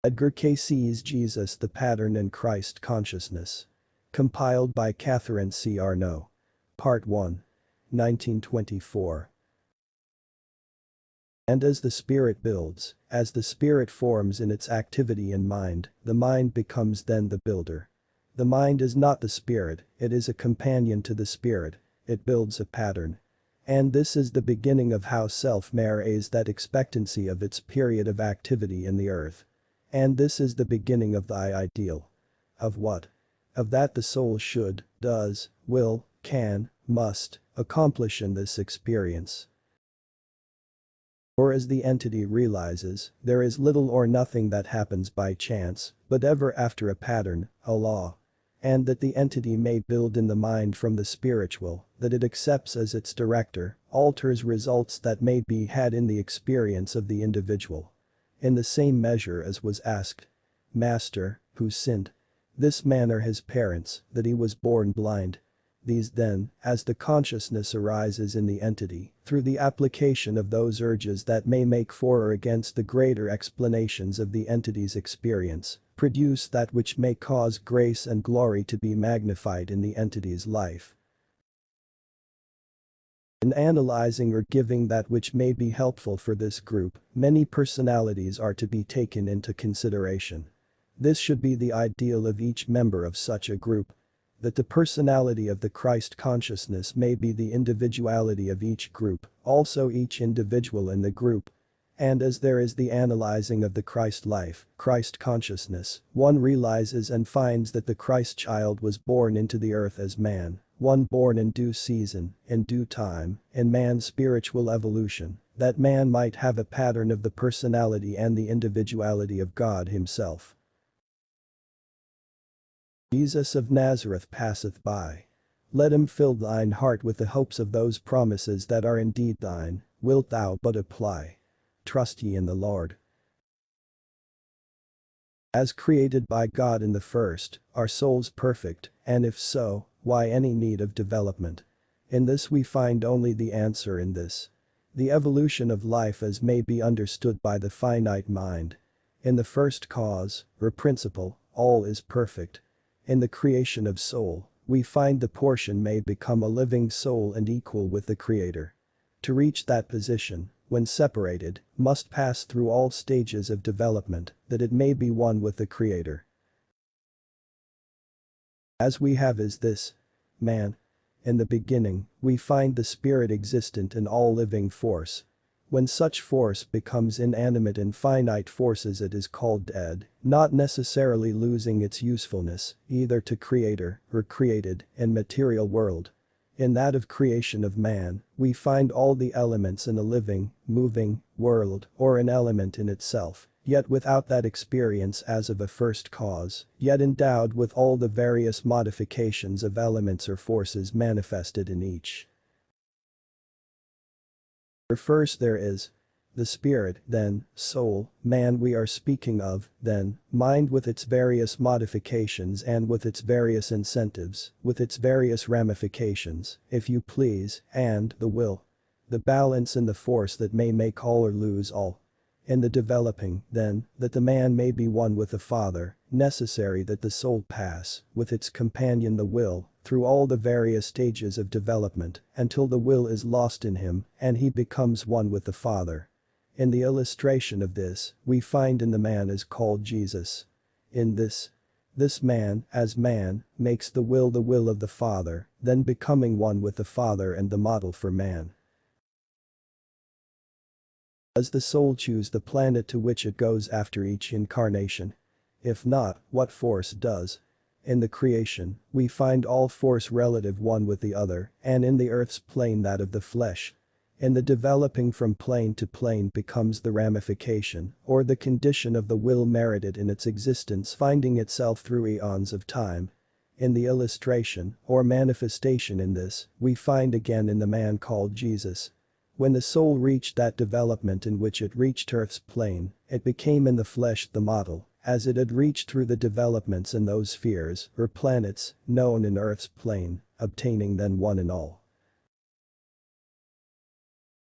Edgar Cayce's Jesus the Pattern and Christ Consciousness. Compiled by Catherine C. Arnaud. Part 1. 1924. And as the spirit builds, as the spirit forms in its activity in mind, the mind becomes then the builder. The mind is not the spirit, it is a companion to the spirit, it builds a pattern. And this is the beginning of how self marries that expectancy of its period of activity in the earth. And this is the beginning of thy ideal. Of what? Of that the soul should, does, will, can, must, accomplish in this experience. Or as the entity realizes, there is little or nothing that happens by chance, but ever after a pattern, a law. And that the entity may build in the mind from the spiritual, that it accepts as its director, alters results that may be had in the experience of the individual. In the same measure as was asked. Master, who sinned? This man or his parents, that he was born blind? These then, as the consciousness arises in the entity, through the application of those urges that may make for or against the greater explanations of the entity's experience, produce that which may cause grace and glory to be magnified in the entity's life. In analyzing or giving that which may be helpful for this group, many personalities are to be taken into consideration. This should be the ideal of each member of such a group. That the personality of the Christ consciousness may be the individuality of each group, also each individual in the group. And as there is the analyzing of the Christ life, Christ consciousness, one realizes and finds that the Christ child was born into the earth as man, one born in due season, in due time, in man's spiritual evolution, that man might have a pattern of the personality and the individuality of God himself. Jesus of Nazareth passeth by. Let him fill thine heart with the hopes of those promises that are indeed thine, wilt thou but apply. Trust ye in the Lord. As created by God in the first, are souls perfect, and if so, why any need of development? In this we find only the answer in this. The evolution of life as may be understood by the finite mind. In the first cause, or principle, all is perfect. In the creation of soul, we find the portion may become a living soul and equal with the Creator. To reach that position, when separated, must pass through all stages of development, that it may be one with the Creator. As we have is this. Man. In the beginning, we find the spirit existent in all living force. When such force becomes inanimate in finite forces it is called dead, not necessarily losing its usefulness, either to creator or created, in material world. In that of creation of man, we find all the elements in a living, moving, world, or an element in itself, yet without that experience as of a first cause, yet endowed with all the various modifications of elements or forces manifested in each. First there is the spirit, then, soul, man we are speaking of, then, mind with its various modifications and with its various incentives, with its various ramifications, if you please, and the will. The balance and the force that may make all or lose all. In the developing, then, that the man may be one with the Father, necessary that the soul pass, with its companion the will, through all the various stages of development, until the will is lost in him, and he becomes one with the Father. In the illustration of this, we find in the man is called Jesus. In this man, as man, makes the will of the Father, then becoming one with the Father and the model for man. Does the soul choose the planet to which it goes after each incarnation? If not, what force does? In the creation, we find all force relative one with the other, and in the earth's plane that of the flesh. In the developing from plane to plane becomes the ramification, or the condition of the will merited in its existence finding itself through eons of time. In the illustration, or manifestation in this, we find again in the man called Jesus. When the soul reached that development in which it reached Earth's plane, it became in the flesh the model, as it had reached through the developments in those spheres, or planets, known in Earth's plane, obtaining then one in all.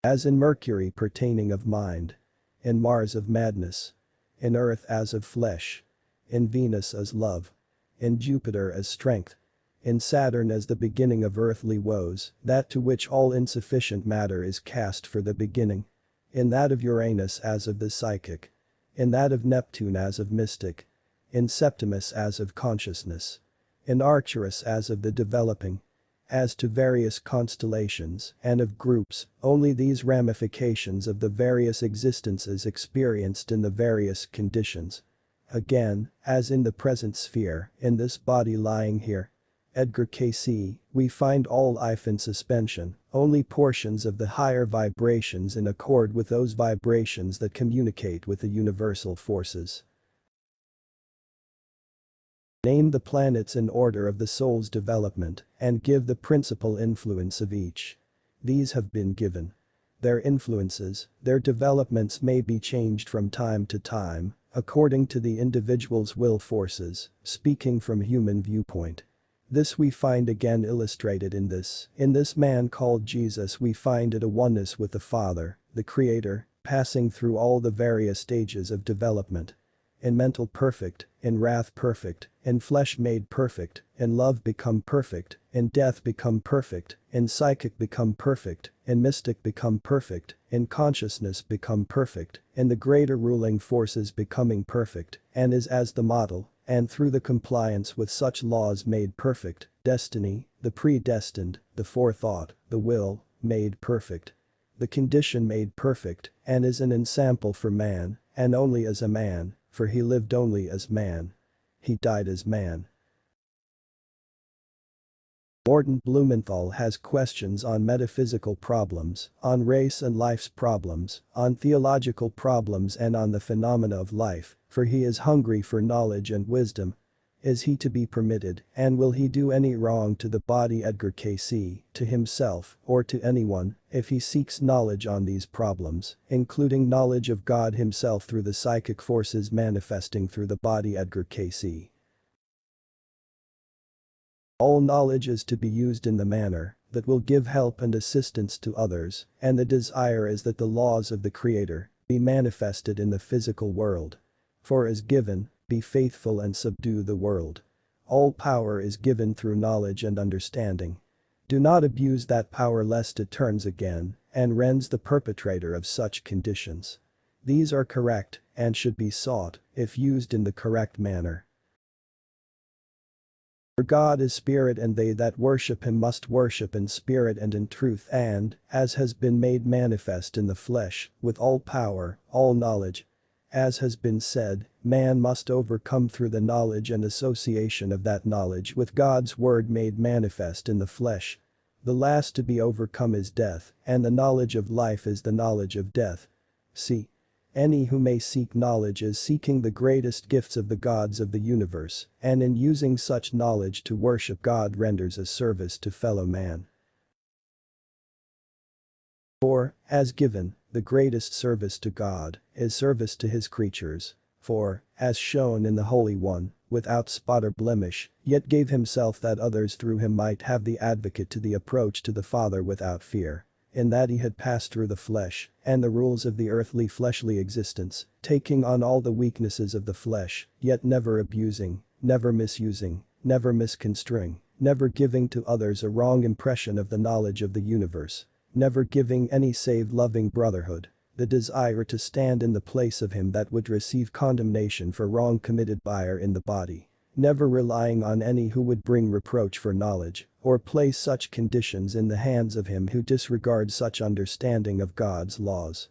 As in Mercury pertaining of mind. In Mars of madness. in Earth as of flesh, in Venus as love, in Jupiter as strength, in Saturn as the beginning of earthly woes, that to which all insufficient matter is cast for the beginning, in that of Uranus as of the psychic, in that of Neptune as of mystic, in Septimus as of consciousness, in Arcturus as of the developing, as to various constellations and of groups, only these ramifications of the various existences experienced in the various conditions. Again, as in the present sphere, in this body lying here, Edgar Cayce, we find all life in suspension, only portions of the higher vibrations in accord with those vibrations that communicate with the universal forces. Name the planets in order of the soul's development and give the principal influence of each. These have been given. Their influences, their developments may be changed from time to time, according to the individual's will forces, speaking from human viewpoint. This we find again illustrated in this. In this man called Jesus we find it a oneness with the Father, the Creator, passing through all the various stages of development. In mental perfect, in wrath perfect, in flesh made perfect, in love become perfect, in death become perfect, in psychic become perfect, in mystic become perfect, in consciousness become perfect, in the greater ruling forces becoming perfect, and is as the model, and through the compliance with such laws made perfect, destiny, the predestined, the forethought, the will, made perfect. The condition made perfect, and is an ensample for man, and only as a man, for he lived only as man. He died as man. Morton Blumenthal has questions on metaphysical problems, on race and life's problems, on theological problems and on the phenomena of life, for he is hungry for knowledge and wisdom. Is he to be permitted, and will he do any wrong to the body Edgar Cayce, to himself, or to anyone, if he seeks knowledge on these problems, including knowledge of God himself through the psychic forces manifesting through the body Edgar Cayce? All knowledge is to be used in the manner that will give help and assistance to others, and the desire is that the laws of the Creator be manifested in the physical world. For is given, be faithful and subdue the world. All power is given through knowledge and understanding. Do not abuse that power lest it turns again and rends the perpetrator of such conditions. These are correct and should be sought if used in the correct manner. For God is spirit and they that worship him must worship in spirit and in truth and, as has been made manifest in the flesh, with all power, all knowledge. As has been said, man must overcome through the knowledge and association of that knowledge with God's word made manifest in the flesh. The last to be overcome is death, and the knowledge of life is the knowledge of death. See. Any who may seek knowledge is seeking the greatest gifts of the gods of the universe, and in using such knowledge to worship God renders a service to fellow man. For, as given, the greatest service to God is service to his creatures. For, as shown in the Holy One, without spot or blemish, yet gave himself that others through him might have the advocate to the approach to the Father without fear. In that he had passed through the flesh and the rules of the earthly fleshly existence, taking on all the weaknesses of the flesh, yet never abusing, never misusing, never misconstruing, never giving to others a wrong impression of the knowledge of the universe, never giving any save loving brotherhood, the desire to stand in the place of him that would receive condemnation for wrong committed by or in the body. Never relying on any who would bring reproach for knowledge, or place such conditions in the hands of him who disregards such understanding of God's laws.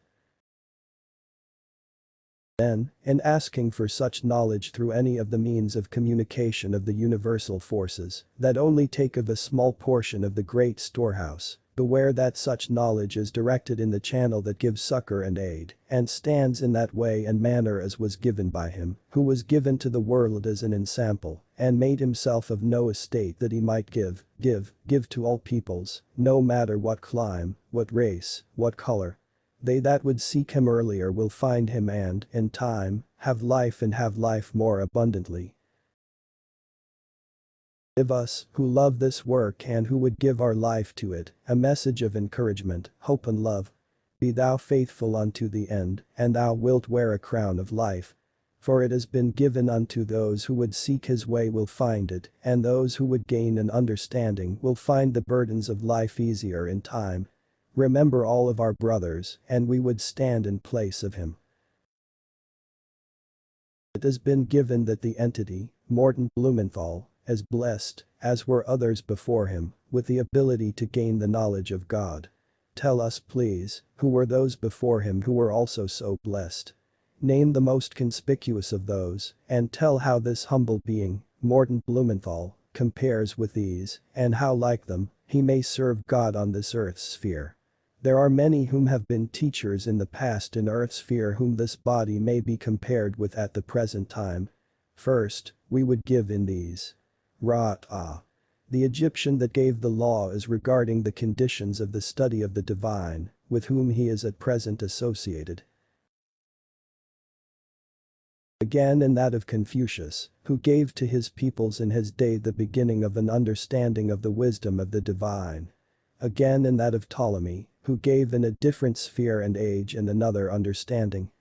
Then, in asking for such knowledge through any of the means of communication of the universal forces that only take of a small portion of the great storehouse, beware that such knowledge is directed in the channel that gives succor and aid, and stands in that way and manner as was given by him, who was given to the world as an ensample, and made himself of no estate that he might give to all peoples, no matter what clime, what race, what color. They that would seek him earlier will find him and, in time, have life and have life more abundantly. Give us, who love this work and who would give our life to it, a message of encouragement, hope and love. Be thou faithful unto the end, and thou wilt wear a crown of life. For it has been given unto those who would seek his way will find it, and those who would gain an understanding will find the burdens of life easier in time. Remember all of our brothers, and we would stand in place of him. It has been given that the entity, Morton Blumenthal, is blessed, as were others before him, with the ability to gain the knowledge of God. Tell us please, who were those before him who were also so blessed? Name the most conspicuous of those, and tell how this humble being, Morton Blumenthal, compares with these, and how like them, he may serve God on this earth's sphere. There are many whom have been teachers in the past in earth's sphere whom this body may be compared with at the present time. First, we would give in these. Ra-ah. The Egyptian that gave the law is regarding the conditions of the study of the divine, with whom he is at present associated. Again in that of Confucius, who gave to his peoples in his day the beginning of an understanding of the wisdom of the divine. Again in that of Ptolemy, who gave in a different sphere and age and another understanding.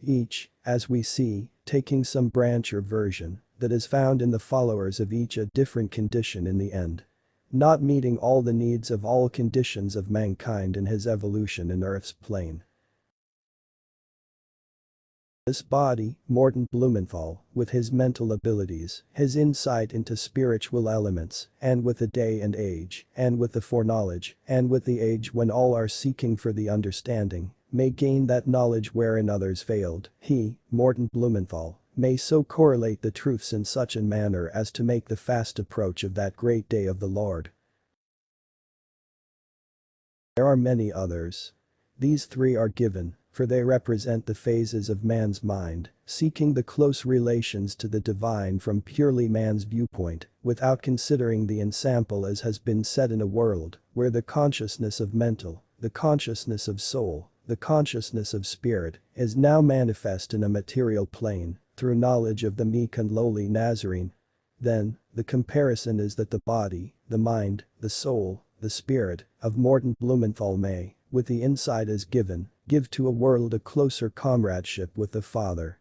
Each, as we see, taking some branch or version, that is found in the followers of each a different condition in the end. Not meeting all the needs of all conditions of mankind in his evolution in Earth's plane. This body, Morton Blumenthal, with his mental abilities, his insight into spiritual elements, and with the day and age, and with the foreknowledge, and with the age when all are seeking for the understanding, may gain that knowledge wherein others failed, he, Morton Blumenthal, may so correlate the truths in such a manner as to make the fast approach of that great day of the Lord. There are many others. These three are given, for they represent the phases of man's mind, seeking the close relations to the divine from purely man's viewpoint, without considering the ensample as has been said in a world, where the consciousness of mental, the consciousness of soul, the consciousness of spirit, is now manifest in a material plane, through knowledge of the meek and lowly Nazarene. Then, the comparison is that the body, the mind, the soul, the spirit, of Morton Blumenthal may, with the insight as given, give to a world a closer comradeship with the Father.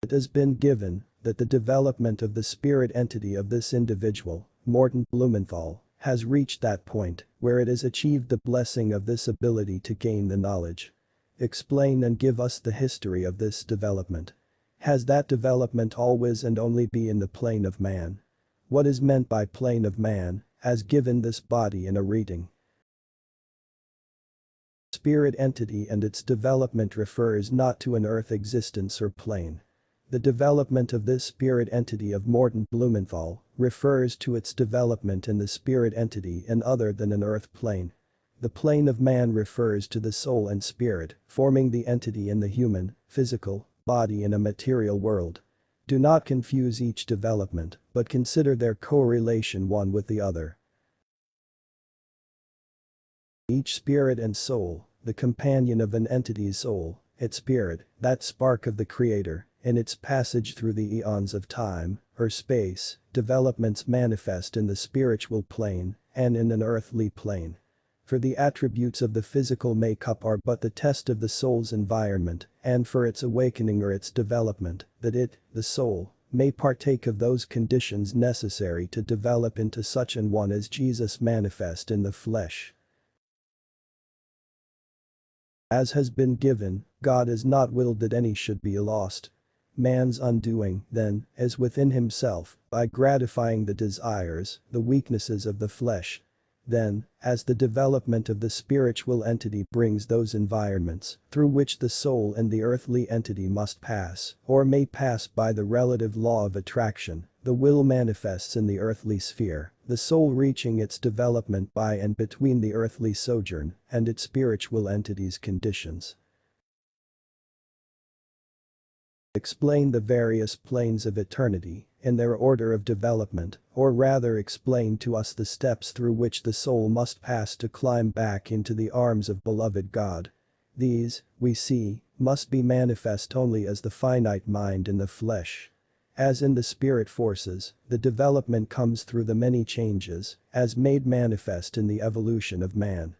It has been given that the development of the spirit entity of this individual, Morton Blumenthal, has reached that point where it has achieved the blessing of this ability to gain the knowledge. Explain and give us the history of this development. Has that development always and only be in the plane of man? What is meant by plane of man, as given this body in a reading? Spirit entity and its development refers not to an earth existence or plane. The development of this spirit entity of Morton Blumenthal refers to its development in the spirit entity in other than an earth plane. The plane of man refers to the soul and spirit, forming the entity in the human, physical, body in a material world. Do not confuse each development, but consider their correlation one with the other. Each spirit and soul, the companion of an entity's soul, its spirit, that spark of the Creator, in its passage through the eons of time, or space, developments manifest in the spiritual plane, and in an earthly plane. For the attributes of the physical makeup are but the test of the soul's environment, and for its awakening or its development, that it, the soul, may partake of those conditions necessary to develop into such an one as Jesus manifest in the flesh. As has been given, God has not willed that any should be lost. Man's undoing, then, is within himself, by gratifying the desires, the weaknesses of the flesh. Then, as the development of the spiritual entity brings those environments through which the soul and the earthly entity must pass, or may pass by the relative law of attraction, the will manifests in the earthly sphere, the soul reaching its development by and between the earthly sojourn and its spiritual entity's conditions. Explain the various planes of eternity in their order of development, or rather explain to us the steps through which the soul must pass to climb back into the arms of beloved God. These, we see, must be manifest only as the finite mind in the flesh. As in the spirit forces, the development comes through the many changes, as made manifest in the evolution of man.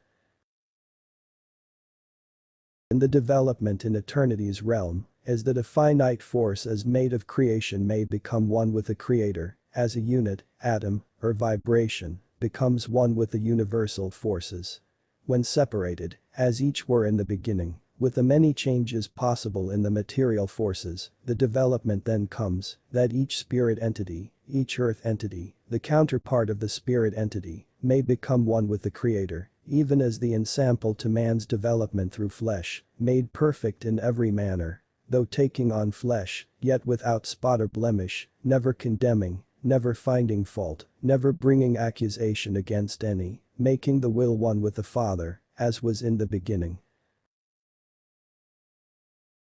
In the development in eternity's realm, is that a finite force as made of creation may become one with the creator, as a unit, atom, or vibration, becomes one with the universal forces. When separated, as each were in the beginning, with the many changes possible in the material forces, the development then comes, that each spirit entity, each earth entity, the counterpart of the spirit entity, may become one with the creator, even as the ensample to man's development through flesh, made perfect in every manner, though taking on flesh, yet without spot or blemish, never condemning, never finding fault, never bringing accusation against any, making the will one with the Father, as was in the beginning.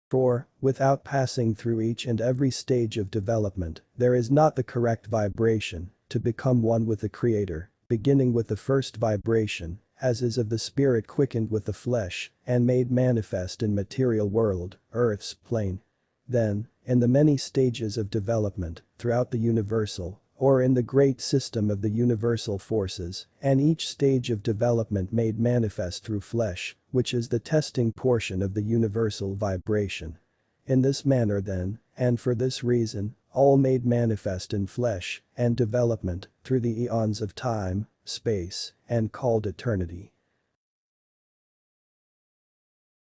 For, without passing through each and every stage of development, there is not the correct vibration, to become one with the Creator, beginning with the first vibration, as is of the spirit quickened with the flesh, and made manifest in material world, earth's plane. Then, in the many stages of development, throughout the universal, or in the great system of the universal forces, and each stage of development made manifest through flesh, which is the testing portion of the universal vibration. In this manner then, and for this reason, all made manifest in flesh, and development, through the eons of time, space, and called eternity.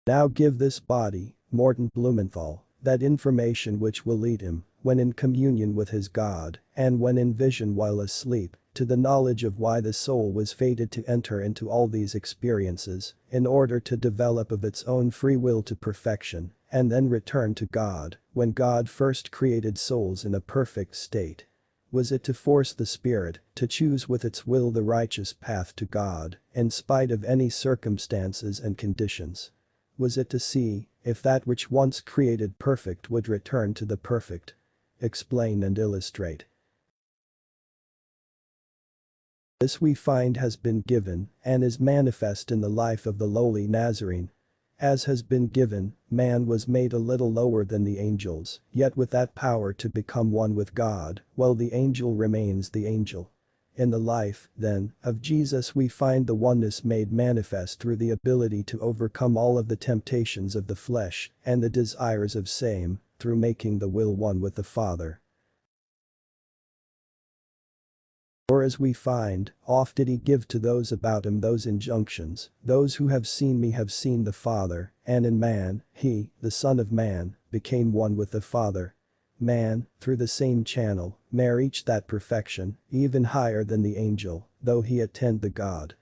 Now give this body, Morton Blumenthal, that information which will lead him, when in communion with his God, and when in vision while asleep, to the knowledge of why the soul was fated to enter into all these experiences, in order to develop of its own free will to perfection, and then return to God, when God first created souls in a perfect state. Was it to force the spirit to choose with its will the righteous path to God, in spite of any circumstances and conditions? Was it to see if that which once created perfect would return to the perfect? Explain and illustrate. This we find has been given and is manifest in the life of the lowly Nazarene. As has been given, man was made a little lower than the angels, yet with that power to become one with God, while the angel remains the angel. In the life, then, of Jesus we find the oneness made manifest through the ability to overcome all of the temptations of the flesh and the desires of same, through making the will one with the Father. For as we find, oft did he give to those about him those injunctions, those who have seen me have seen the Father, and in man, he, the Son of Man, became one with the Father. Man, through the same channel, may reach that perfection, even higher than the angel, though he attend the God.